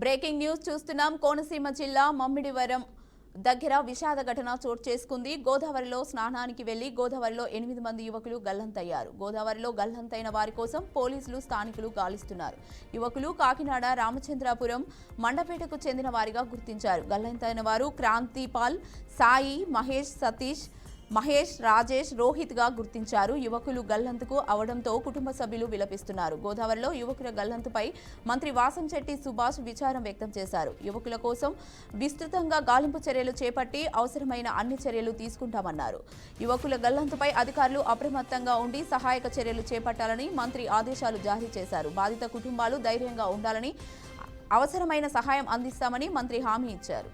Breaking news చూస్తున్నాం. కోనసీమ జిల్లా మమ్మిడివరం దగ్గర విషాద ఘటన చోటు చేసుకుంది. గోదావరిలో స్నానానికి వెళ్లి గోదావరిలో 8 మంది యువకులు గల్లంతయ్యారు. గోదావరిలో గల్లంతైన వారి కోసం పోలీసులు స్థానికులు గాలిస్తున్నారు. యువకులు కాకినాడ రామచంద్రాపురం మండపేటకు చెందిన వారిగా గుర్తించారు. గల్లంతైన వారు క్రాంతిపాల్, సాయి, మహేష్, రాజేష్, రోహిత్ గా గుర్తించారు. యువకులు గల్లంతుకు అవడంతో కుటుంబ సభ్యులు విలపిస్తున్నారు. గోదావరిలో యువకుల గల్లంతుపై మంత్రి వాసంశెట్టి సుభాష్ విచారం వ్యక్తం చేశారు. యువకుల కోసం విస్తృతంగా గాలింపు చర్యలు చేపట్టి అవసరమైన అన్ని చర్యలు తీసుకుంటామన్నారు. యువకుల గల్లంతుపై అధికారులు అప్రమత్తంగా ఉండి సహాయక చర్యలు చేపట్టాలని మంత్రి ఆదేశాలు జారీ చేశారు. బాధిత కుటుంబాలు ధైర్యంగా ఉండాలని, అవసరమైన సహాయం అందిస్తామని మంత్రి హామీ ఇచ్చారు.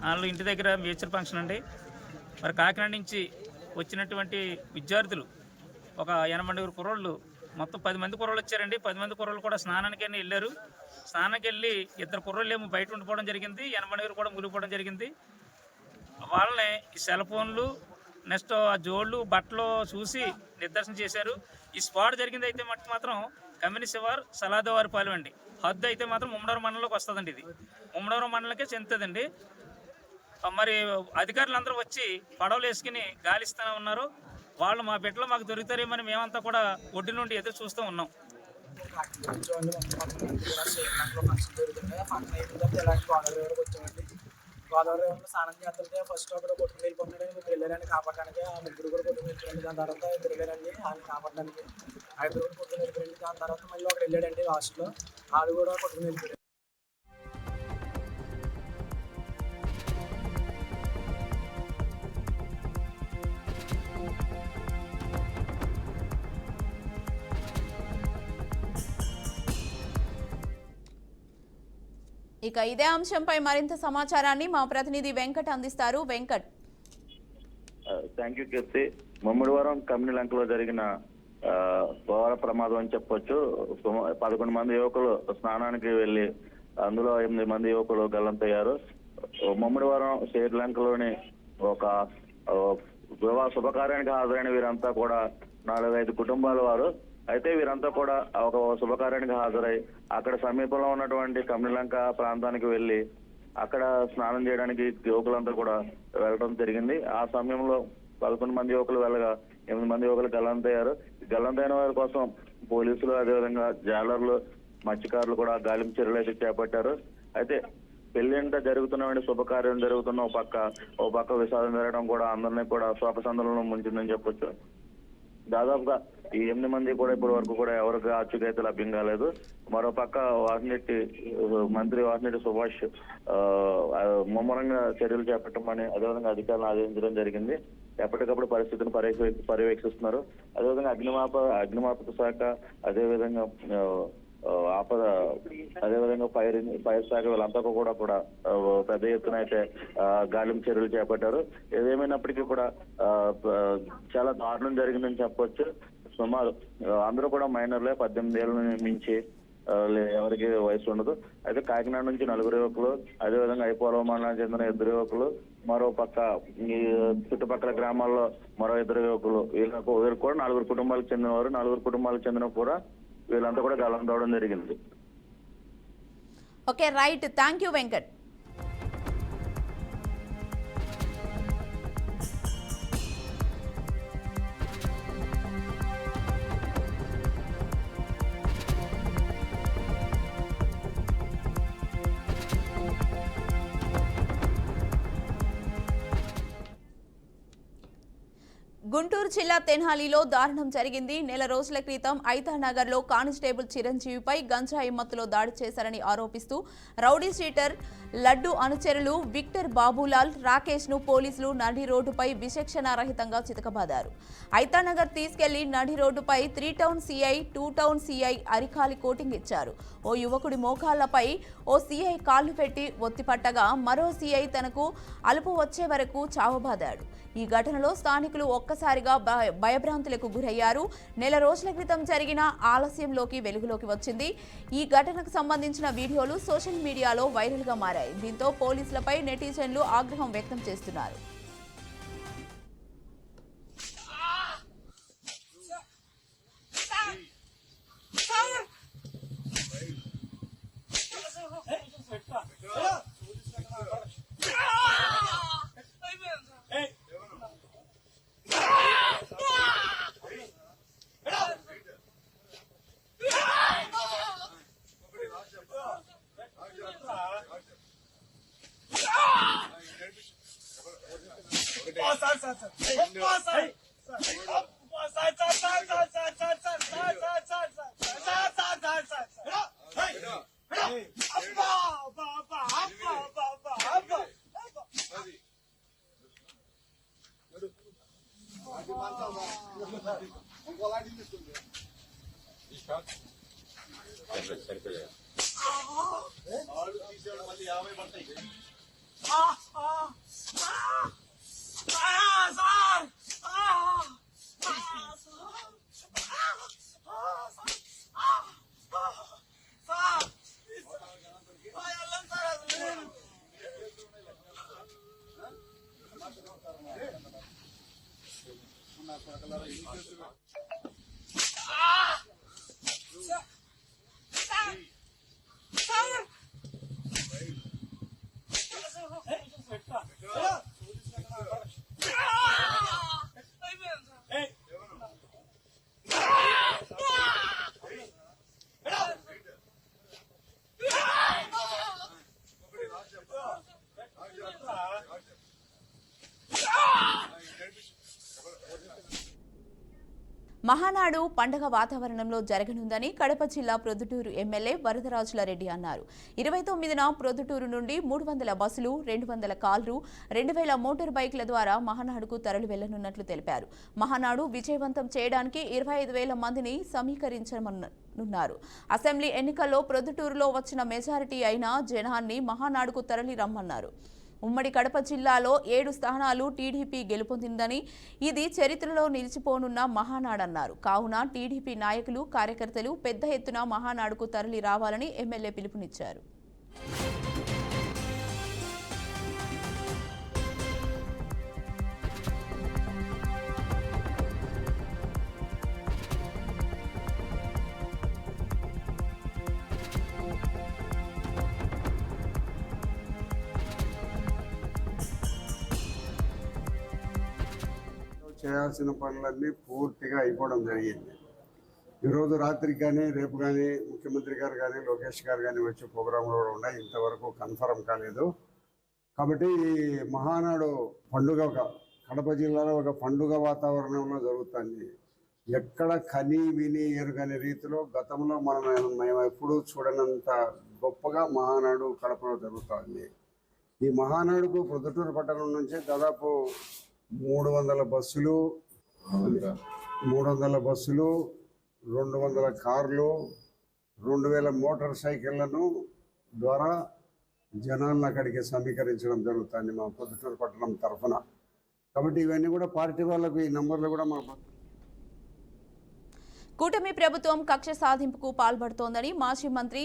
వాళ్ళు ఇంటి దగ్గర మేచర్ ఫంక్షన్ అండి. మరి కాకినాడ నుంచి వచ్చినటువంటి విద్యార్థులు ఒక 80 కుర్రోళ్ళు, మొత్తం 10 మంది కుర్రోళ్ళు వచ్చారండి. 10 మంది కుర్రోళ్ళు కూడా స్నానానికి వెళ్ళారు. స్నానానికి వెళ్ళి 2 కుర్రోళ్ళు ఏమో బయట ఉండిపోవడం జరిగింది. 80 కూడా మునిగిపోవడం జరిగింది. వాళ్ళని ఈ సెల్ ఫోన్లు, నెక్స్ట్ ఆ జోళ్ళు, బట్టలు చూసి నిర్దర్శనం చేశారు. ఈ స్పాట్ జరిగింది అయితే మాత్రం కమ్యూనిశివార్ సలాదవారిపాలెం అండి. హద్దు అయితే మాత్రం ముమ్మడవరం మండలంలోకి వస్తుందండి. ఇది ముమ్మడవరం మండలంకే చెందుతుందండి. మరి అధికారులందరూ వచ్చి పడవలు వేసుకుని గాలిస్తూ ఉన్నారు. వాళ్ళు మా బిడ్డలు మాకు దొరుకుతారేమని మేమంతా కూడా ఒడ్డు నుండి ఎదురు చూస్తూ ఉన్నాం. గోదావరి స్నానం చేస్తుంటే ఫస్ట్ ఒకరు కొట్టుకుని వెళ్ళిపోతున్నాడు. ముగ్గురు వెళ్ళారండి కాపాడడానికి. ఆ ముగ్గురు కూడా కొట్టుకుని వెళ్ళిపోయింది. దాని తర్వాత ఇద్దరు వెళ్ళారండి వాళ్ళని కాపాడడానికి. 5 కూడా కొట్టుకుని వెళ్ళిపోయింది. దాని తర్వాత మళ్ళీ ఒకరు వెళ్ళాడండి లాస్ట్లో, వాళ్ళు కూడా కొట్టుకుని వెళ్ళిపోయారు. ఇక ఇదే అంశంపై మరింత సమాచారాన్ని మా ప్రతినిధి వెంకట్ అందిస్తారు. వెంకట్. థ్యాంక్ యూ కీర్తి. మమ్మిడివరం కమ్యూనిలంకలో జరిగిన ఘోర ప్రమాదం అని చెప్పొచ్చు. 11 మంది యువకులు స్నానానికి వెళ్లి అందులో 8 మంది యువకులు గల్లంతయ్యారు. మమ్మిడివరం శ్రీలంకలోని ఒక వివాహ శుభకార్యానికి హాజరైన వీరంతా కూడా 4-5 కుటుంబాల వారు. అయితే వీరంతా కూడా ఒక శుభకార్యానికి హాజరై అక్కడ సమీపంలో ఉన్నటువంటి కమ్యూనిలంక ప్రాంతానికి వెళ్లి అక్కడ స్నానం చేయడానికి యువకులంతా కూడా వెళ్ళడం జరిగింది. ఆ సమయంలో 11 మంది యువకులు వెళ్ళగా 8 మంది యువకులు గల్లంతయ్యారు. గల్లంతైన వారి కోసం పోలీసులు, అదేవిధంగా జాలర్లు, మత్స్యకారులు కూడా గాలింపు చర్యలు అయితే చేపట్టారు. అయితే పెళ్లింట జరుగుతున్న శుభకార్యం జరుగుతున్న ఓ పక్క విషాదం జరగడం కూడా అందరినీ కూడా శోకసందలంలో ముంచిందని చెప్పొచ్చు. దాదాపుగా ఈ 8 మంది కూడా ఇప్పటి వరకు కూడా ఎవరికి ఆచూకైతే లభ్యం కాలేదు. మరోపక్క మంత్రి వాసిరెడ్డి సుభాష్ ముమ్మరంగా చర్యలు చేపట్టమని అదేవిధంగా అధికారులను ఆదేశించడం జరిగింది. ఎప్పటికప్పుడు పరిస్థితిని పర్యవేక్షిస్తున్నారు. అదేవిధంగా అగ్నిమాపక శాఖ, అదేవిధంగా అదేవిధంగా ఫైర్ శాఖ వీళ్ళంతా కూడా పెద్ద ఎత్తున అయితే గాలింపు చర్యలు చేపట్టారు. ఏదేమైనప్పటికీ కూడా చాలా దారుణం జరిగిందని చెప్పొచ్చు. సుమారు అందరూ కూడా మైనర్లే, 18 ఏళ్ళ మించి ఎవరికి వయసు ఉండదు. అయితే కాకినాడ నుంచి 4 యువకులు, అదేవిధంగా ఐపోలవ మండలానికి చెందిన 2 యువకులు, మరో పక్క ఈ చుట్టుపక్కల గ్రామాల్లో మరో 2 యువకులు, వీళ్ళు కూడా 4 కుటుంబాలకు చెందినవారు. 4 కుటుంబాలకు చెందిన కూడా వీళ్ళంతా కూడా గల్లంతవడం జరిగింది. Okay, right. Thank you Venkat. Guntur జిల్లా తెన్హాలీలో దారుణం జరిగింది. నెల రోజుల క్రితం ఐతానగర్లో కానిస్టేబుల్ చిరంజీవిపై గంజాయి మత్తులో దాడి చేశారని ఆరోపిస్తూ రౌడీ షీటర్ లడ్డు అనుచరులు విక్టర్, బాబులాల్, రాకేష్ ను పోలీసులు నడి రోడ్డుపై విచక్షణారహితంగా చితకబాదారు. ఐతానగర్ తీసుకెళ్లి నడి రోడ్డుపై 3 టౌన్ సిఐ, 2 టౌన్ సిఐ అరికాలి కోటింగ్ ఇచ్చారు. ఓ యువకుడి మోకాళ్లపై ఓ సిఐ కాళ్లు పెట్టి ఒత్తిపట్టగా మరో సిఐ తనకు అలుపు వచ్చే వరకు చావబాదాడు. ఈ ఘటనలో స్థానికులు ఒక్కసారి ఒక్కసారిగా భయభ్రాంతులకు గురయ్యారు. నెల రోజుల క్రితం జరిగిన ఆలస్యంలోకి వెలుగులోకి వచ్చింది. ఈ ఘటనకు సంబంధించిన వీడియోలు సోషల్ మీడియాలో వైరల్గా మారాయి. దీంతో పోలీసులపై నెటిజన్లు ఆగ్రహం వ్యక్తం చేస్తున్నారు. మహానాడు పండగ వాతావరణంలో జరగనుందని కడప జిల్లా ప్రొద్దుటూరు ఎమ్మెల్యే వరదరాజులారెడ్డి అన్నారు. 29న ప్రొద్దుటూరు నుండి 300 బస్సులు, 200 కార్లు, 2000 మోటార్ బైక్ల ద్వారా మహానాడుకు తరలి వెళ్లనున్నట్లు తెలిపారు. మహానాడు విజయవంతం చేయడానికి 25,000 మందిని సమీకరించనున్నారు. అసెంబ్లీ ఎన్నికల్లో ప్రొద్దుటూరులో వచ్చిన మెజారిటీ అయిన జనాన్ని మహానాడుకు తరలి రమ్మన్నారు. ఉమ్మడి కడప జిల్లాలో 7 స్థానాలు టీడీపీ గెలుపొందిందని, ఇది చరిత్రలో నిలిచిపోనున్న మహానాడన్నారు. కావున టీడీపీ నాయకులు, కార్యకర్తలు పెద్ద ఎత్తున మహానాడుకు తరలి రావాలని ఎమ్మెల్యే పిలుపునిచ్చారు. చేయాల్సిన పనులన్నీ పూర్తిగా అయిపోవడం జరిగింది. ఈరోజు రాత్రికి కానీ రేపు కానీ ముఖ్యమంత్రి గారు కానీ లోకేష్ గారు కానీ వచ్చే ప్రోగ్రాంలు కూడా ఉన్నాయి. ఇంతవరకు కన్ఫర్మ్ కాలేదు. కాబట్టి ఈ మహానాడు పండుగ కడప జిల్లాలో ఒక పండుగ వాతావరణంలో జరుగుతుంది. ఎక్కడ కని విని ఎరుగని రీతిలో గతంలో మేము ఎప్పుడూ చూడనంత గొప్పగా మహానాడు కడపలో జరుగుతుంది. ఈ మహానాడుకు ప్రొద్దుటూరు పట్టణం నుంచి దాదాపు 300 బస్సులు, 200 కార్లు, 2000 మోటార్ సైకిళ్లను ద్వారా జనాలను అక్కడికి సమీకరించడం జరుగుతుంది మా ప్రొద్దుటూరు పట్టణం తరఫున. కాబట్టి ఇవన్నీ కూడా పార్టీ వాళ్ళకు ఈ నంబర్లు కూడా మా కూటమి ప్రభుత్వం కక్ష సాధింపుకు పాల్పడుతోందని మాజీ మంత్రి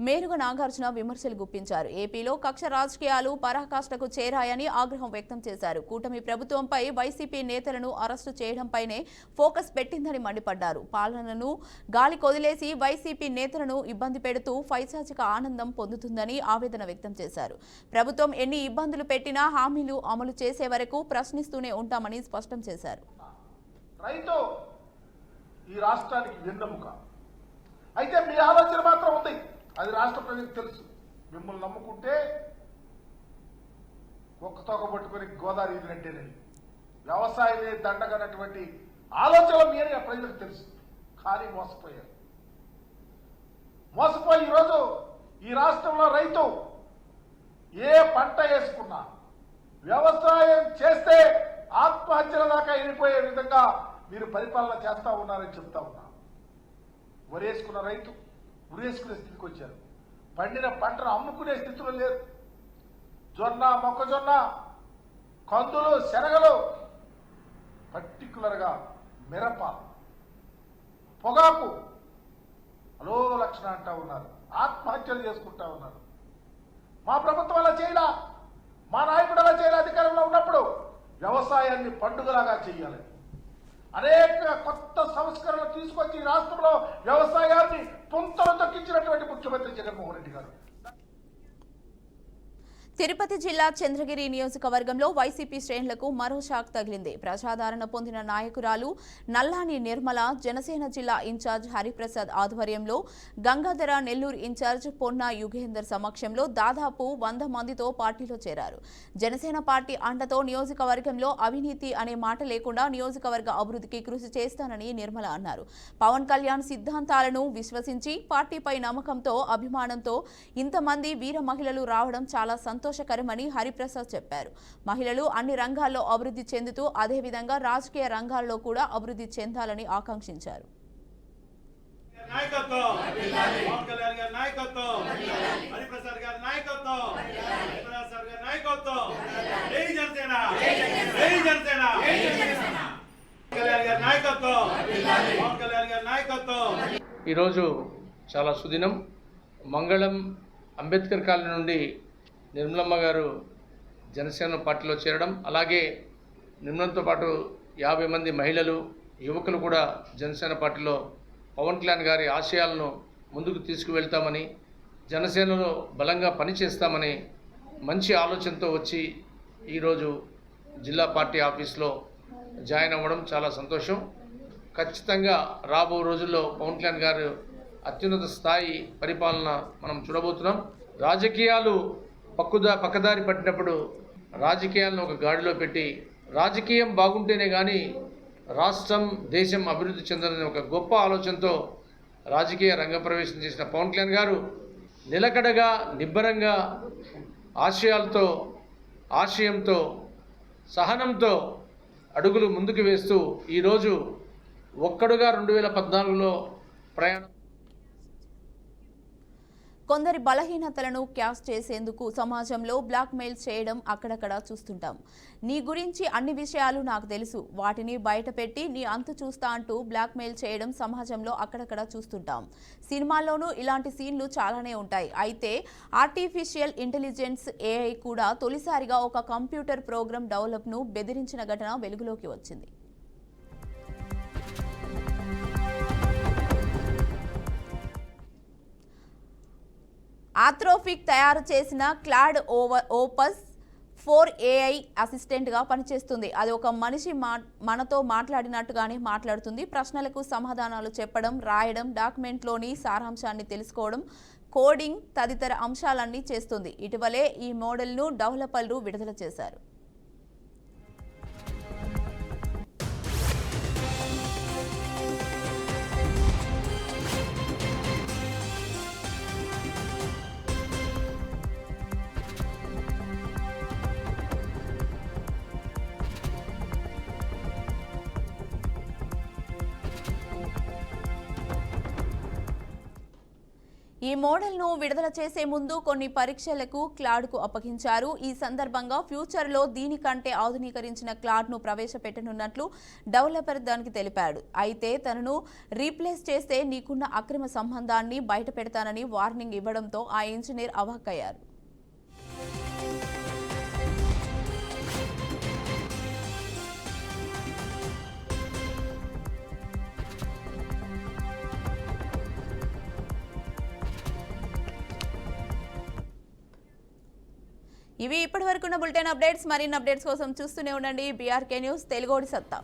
మేరుగ నాగార్జున విమర్శలు గుప్పించారు. ఏపీలో కక్ష రాజకీయాలు పరాకాష్ఠకు చేరాయని ఆగ్రహం వ్యక్తం చేశారు. కూటమి ప్రభుత్వంపై వైసీపీ నేతలను అరెస్టు చేయడంపైనే ఫోకస్ పెట్టిందని మండిపడ్డారు. పాలనను గాలి కొదిలేసి వైసీపీ నేతలను ఇబ్బంది పెడుతూ పైశాచిక ఆనందం పొందుతుందని ఆవేదన వ్యక్తం చేశారు. ప్రభుత్వం ఎన్ని ఇబ్బందులు పెట్టినా హామీలు అమలు చేసే వరకు ప్రశ్నిస్తూనే ఉంటామని స్పష్టం చేశారు. ఈ రాష్ట్రానికి వెన్నెముక. అయితే మీ ఆలోచన మాత్రం ఉంది, అది రాష్ట్ర ప్రజలకు తెలుసు. మిమ్మల్ని నమ్ముకుంటే ఒక్క తోక పట్టుకొని గోదావరి ఇదినంటేనని వ్యవసాయమే దండగనటువంటి ఆలోచన మీరే ప్రజలకు తెలుసు. కానీ మోసపోయారు. మోసపోయి ఈరోజు ఈ రాష్ట్రంలో రైతు ఏ పంట వేసుకున్నా, వ్యవసాయం చేస్తే ఆత్మహత్యల దాకా వెళ్ళిపోయే విధంగా మీరు పరిపాలన చేస్తా ఉన్నారని చెప్తా ఉన్నా. వరేసుకున్న రైతు ఉరేసుకునే స్థితికి వచ్చారు. పండిన పంటను అమ్ముకునే స్థితిలో లేరు. జొన్న, మొక్కజొన్న, కందులు, శనగలు పర్టికులర్గా మిరప, పొగాకు అలో లక్షణ అంటా ఉన్నారు, ఆత్మహత్యలు చేసుకుంటా ఉన్నారు. మా ప్రభుత్వం అలా చేయలా, మా నాయకుడు అలా చేయలే. అధికారంలో ఉన్నప్పుడు వ్యవసాయాన్ని పండుగలాగా చేయాలి, అనేక కొత్త సంస్కరణలు తీసుకొచ్చి రాష్ట్రంలో వ్యవసాయాన్ని పుంతలు తొక్కించినటువంటి ముఖ్యమంత్రి జగన్మోహన్ రెడ్డి గారు. తిరుపతి జిల్లా చంద్రగిరి నియోజకవర్గంలో వైసీపీ శ్రేణులకు మరో షాక్ తగిలింది. ప్రజాదరణ పొందిన నాయకురాలు నల్లాని నిర్మల జనసేన జిల్లా ఇన్ఛార్జ్ హరిప్రసాద్ ఆధ్వర్యంలో గంగాధర నెల్లూరు ఇన్ఛార్జ్ పొన్నా యుగేందర్ సమక్షంలో దాదాపు 100 మందితో పార్టీలో చేరారు. జనసేన పార్టీ అండతో నియోజకవర్గంలో అవినీతి అనే మాట లేకుండా నియోజకవర్గ అభివృద్ధికి కృషి చేస్తానని నిర్మల అన్నారు. పవన్ కళ్యాణ్ సిద్ధాంతాలను విశ్వసించి పార్టీపై నమ్మకంతో అభిమానంతో ఇంతమంది వీర మహిళలు రావడం చాలా సంతోషకరమని హరిప్రసాద్ చెప్పారు. మహిళలు అన్ని రంగాల్లో అభివృద్ధి చెందుతూ అదేవిధంగా రాజకీయ రంగాల్లో కూడా అభివృద్ధి చెందాలని ఆకాంక్షించారు. ఈరోజు చాలా సుదినం. మంగళం అంబేద్కర్ కాలనీ నుండి నిర్మలమ్మ గారు జనసేన పార్టీలో చేరడం, అలాగే నిర్మలంతో పాటు 50 మంది మహిళలు, యువకులు కూడా జనసేన పార్టీలో పవన్ కళ్యాణ్ గారి ఆశయాలను ముందుకు తీసుకువెళ్తామని, జనసేనలో బలంగా పనిచేస్తామని మంచి ఆలోచనతో వచ్చి ఈరోజు జిల్లా పార్టీ ఆఫీస్లో జాయిన్ అవ్వడం చాలా సంతోషం. ఖచ్చితంగా రాబో రోజుల్లో పవన్ కళ్యాణ్ గారు అత్యున్నత స్థాయి పరిపాలన మనం చూడబోతున్నాం. రాజకీయాలు పక్కదారి పట్టినప్పుడు రాజకీయాలను ఒక గాడిలో పెట్టి రాజకీయం బాగుంటేనే కానీ రాష్ట్రం, దేశం అభివృద్ధి చెందాలని ఒక గొప్ప ఆలోచనతో రాజకీయ రంగప్రవేశం చేసిన పవన్ కళ్యాణ్ గారు నిలకడగా, నిబ్బరంగా, ఆశయాలతో, ఆశయంతో, సహనంతో అడుగులు ముందుకు వేస్తూ ఈరోజు ఒక్కడుగా 2014లో ప్రయాణం. కొందరి బలహీనతలను క్యాష్ చేసేందుకు సమాజంలో బ్లాక్మెయిల్ చేయడం అక్కడక్కడ చూస్తుంటాం. నీ గురించి అన్ని విషయాలు నాకు తెలుసు, వాటిని బయటపెట్టి నీ అంతు చూస్తా అంటూ బ్లాక్మెయిల్ చేయడం సమాజంలో అక్కడక్కడ చూస్తుంటాం. సినిమాల్లోనూ ఇలాంటి సీన్లు చాలానే ఉంటాయి. అయితే ఆర్టిఫిషియల్ ఇంటెలిజెన్స్ AI కూడా తొలిసారిగా ఒక కంప్యూటర్ ప్రోగ్రామ్ డెవలప్ను బెదిరించిన ఘటన వెలుగులోకి వచ్చింది. ఆథ్రోఫిక్ తయారు చేసిన క్లాడ్ ఓపస్ 4 AI అసిస్టెంట్గా పనిచేస్తుంది. అది ఒక మనిషి మనతో మాట్లాడినట్టుగానే మాట్లాడుతుంది. ప్రశ్నలకు సమాధానాలు చెప్పడం, రాయడం, డాక్యుమెంట్లోని సారాంశాన్ని తెలుసుకోవడం, కోడింగ్ తదితర అంశాలన్నీ చేస్తుంది. ఇటీవలే ఈ మోడల్ను డెవలపర్లు విడుదల చేశారు. ఈ మోడల్ను విడుదల చేసే ముందు కొన్ని పరీక్షలకు క్లాడ్కు అప్పగించారు. ఈ సందర్భంగా ఫ్యూచర్లో దీనికంటే ఆధునీకరించిన క్లాడ్ను ప్రవేశపెట్టనున్నట్లు డెవలపర్ దానికి తెలిపాడు. అయితే తనను రీప్లేస్ చేస్తే నీకున్న అక్రమ సంబంధాన్ని బయట పెడతానని వార్నింగ్ ఇవ్వడంతో ఆ ఇంజనీర్ అవాక్కయ్యారు. ఇవి ఇప్పటివరకున్న బులెటిన్ అప్డేట్స్. మరిన్ని అప్డేట్స్ కోసం చూస్తూనే ఉండండి BRK న్యూస్ తెలుగోడి సత్తా.